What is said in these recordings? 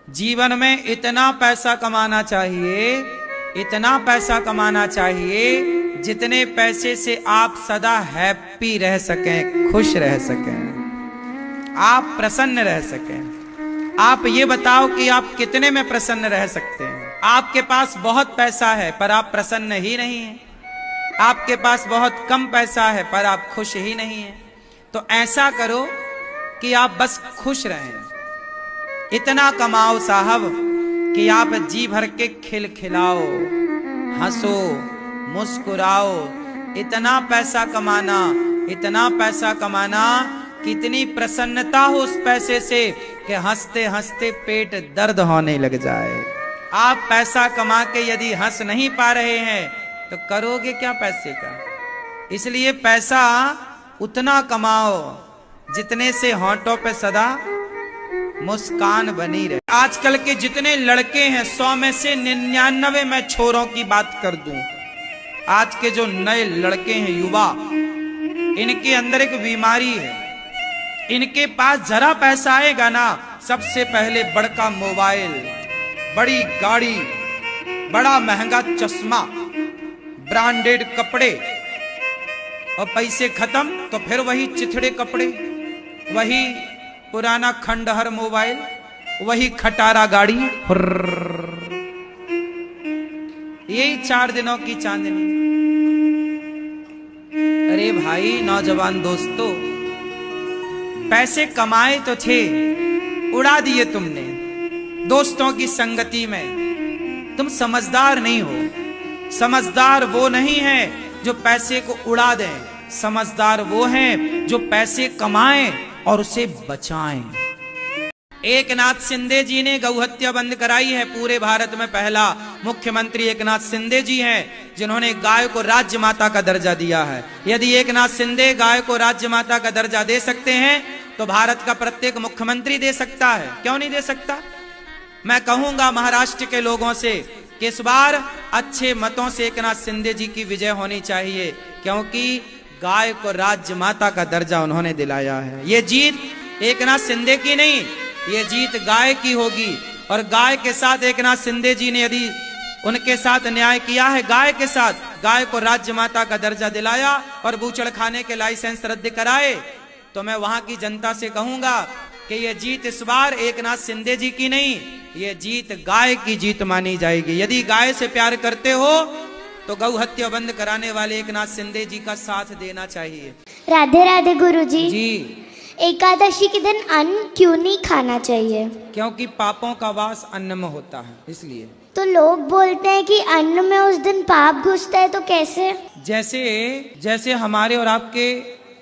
जीवन में इतना पैसा कमाना चाहिए, इतना पैसा कमाना चाहिए जितने पैसे से आप सदा हैप्पी रह सकें, खुश रह सकें, आप प्रसन्न रह सकें। आप ये बताओ कि आप कितने में प्रसन्न रह सकते हैं। आपके पास बहुत पैसा है पर आप प्रसन्न ही नहीं हैं। आपके पास बहुत कम पैसा है पर आप खुश ही नहीं हैं। तो ऐसा करो कि आप बस खुश रहें। इतना कमाओ साहब कि आप जी भर के खिलखिलाओ, हंसो, मुस्कुराओ। इतना पैसा कमाना, इतना पैसा कमाना कि इतनी प्रसन्नता हो उस पैसे से कि हंसते हंसते पेट दर्द होने लग जाए। आप पैसा कमा के यदि हंस नहीं पा रहे हैं तो करोगे क्या पैसे का। इसलिए पैसा उतना कमाओ जितने से होंठों पे सदा मुस्कान बनी रहे। आजकल के जितने लड़के हैं 100 में से 99 मैं छोरों की बात कर दूं। आज के जो नए लड़के हैं, युवा, इनके अंदर एक बीमारी है। इनके पास जरा पैसा आएगा ना, सबसे पहले बड़का मोबाइल, बड़ी गाड़ी, बड़ा महंगा चश्मा, ब्रांडेड कपड़े, और पैसे खत्म तो फिर वही चिथड़े कपड़े, वही पुराना खंडहर मोबाइल, वही खटारा गाड़ी। यही 4 दिनों की चांदनी। अरे भाई नौजवान दोस्तों, पैसे कमाए तो थे, उड़ा दिए तुमने दोस्तों की संगति में। तुम समझदार नहीं हो। समझदार वो नहीं है जो पैसे को उड़ा दें। समझदार वो हैं जो पैसे कमाएं और उसे बचाएं। एकनाथ शिंदे जी ने गौहत्या बंद कराई है। पूरे भारत में पहला मुख्यमंत्री एकनाथ शिंदे जी हैं, जिन्होंने गाय को राज्य माता का दर्जा दिया है। यदि एकनाथ शिंदे गाय को राज्य माता का दर्जा दे सकते हैं तो भारत का प्रत्येक मुख्यमंत्री दे सकता है। क्यों नहीं दे सकता। मैं कहूंगा महाराष्ट्र के लोगों से कि इस बार अच्छे मतों से एकनाथ शिंदे जी की विजय होनी चाहिए, क्योंकि गाय को राज्य माता का दर्जा उन्होंने दिलाया है। ये जीत एकनाथ शिंदे की नहीं, ये जीत गाय की होगी। और गाय के साथ एकनाथ शिंदे जी ने यदि उनके साथ न्याय किया है, गाय के साथ, गाय को राज्य माता का दर्जा दिलाया और बूचड़ खाने के लाइसेंस रद्द कराए, तो मैं वहां की जनता से कहूंगा कि ये जीत इस बार एकनाथ शिंदे जी की नहीं, ये जीत गाय की जीत मानी जाएगी। यदि गाय से प्यार करते हो तो गौ हत्या बंद कराने वाले एकनाथ शिंदे जी का साथ देना चाहिए। राधे राधे गुरुजी। जी, एकादशी के दिन अन्न क्यों नहीं खाना चाहिए। क्योंकि पापों का वास अन्न में होता है, इसलिए। तो लोग बोलते हैं कि अन्न में उस दिन पाप घुसता है, तो कैसे। जैसे हमारे और आपके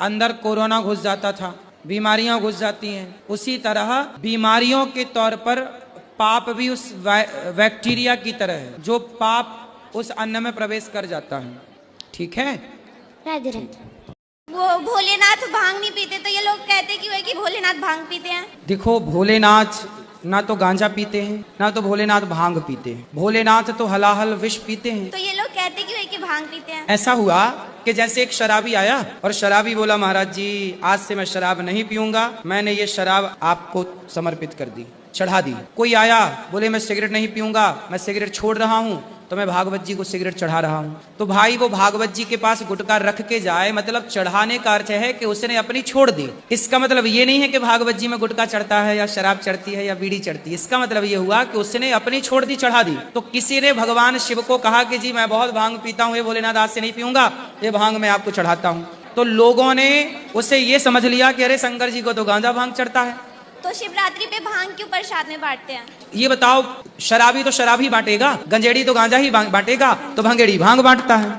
अंदर कोरोना घुस जाता था, बीमारियां घुस जाती हैं, उसी तरह बीमारियों के तौर पर पाप भी उस बैक्टीरिया की तरह है, जो पाप उस अन्न में प्रवेश कर जाता है। ठीक है। राधे राधे। वो भोलेनाथ भांग नहीं पीते, तो ये लोग कहते क्यों है कि भोलेनाथ भांग पीते हैं। देखो, भोलेनाथ ना तो गांजा पीते हैं, ना तो भोलेनाथ भांग पीते हैं। भोलेनाथ तो हलाहल विष पीते हैं। तो ये लोग कहते क्यों है कि भांग पीते हैं। ऐसा हुआ कि जैसे एक शराबी आया और शराबी बोला, महाराज जी आज से मैं शराब नहीं पीऊंगा, मैंने ये शराब आपको समर्पित कर दी, चढ़ा दी। कोई आया, बोले मैं सिगरेट नहीं पीऊंगा, मैं सिगरेट छोड़ रहा हूँ, तो मैं भागवत जी को सिगरेट चढ़ा रहा हूँ। तो भाई वो भागवत जी के पास गुटखा रख के जाए, मतलब चढ़ाने का अर्थ है कि उसने अपनी छोड़ दी। इसका मतलब ये नहीं है कि भागवत जी में गुटखा चढ़ता है या शराब चढ़ती है या बीड़ी चढ़ती है। इसका मतलब ये हुआ कि उसने अपनी छोड़ दी, चढ़ा दी। तो किसी ने भगवान शिव को कहा कि जी मैं बहुत भांग पीता हूँ, ये भोलेनाथ आज से नहीं पीऊंगा, ये भांग मैं आपको चढ़ाता हूँ। तो लोगों ने उसे ये समझ लिया कि अरे शंकर जी को तो गांजा भांग चढ़ता है। तो शिवरात्रि पे भांग क्यों प्रसाद में बांटते हैं। ये बताओ, शराबी तो शराब ही बांटेगा, गंजेड़ी तो गांजा ही बांटेगा, तो भंगेड़ी भांग बांटता है।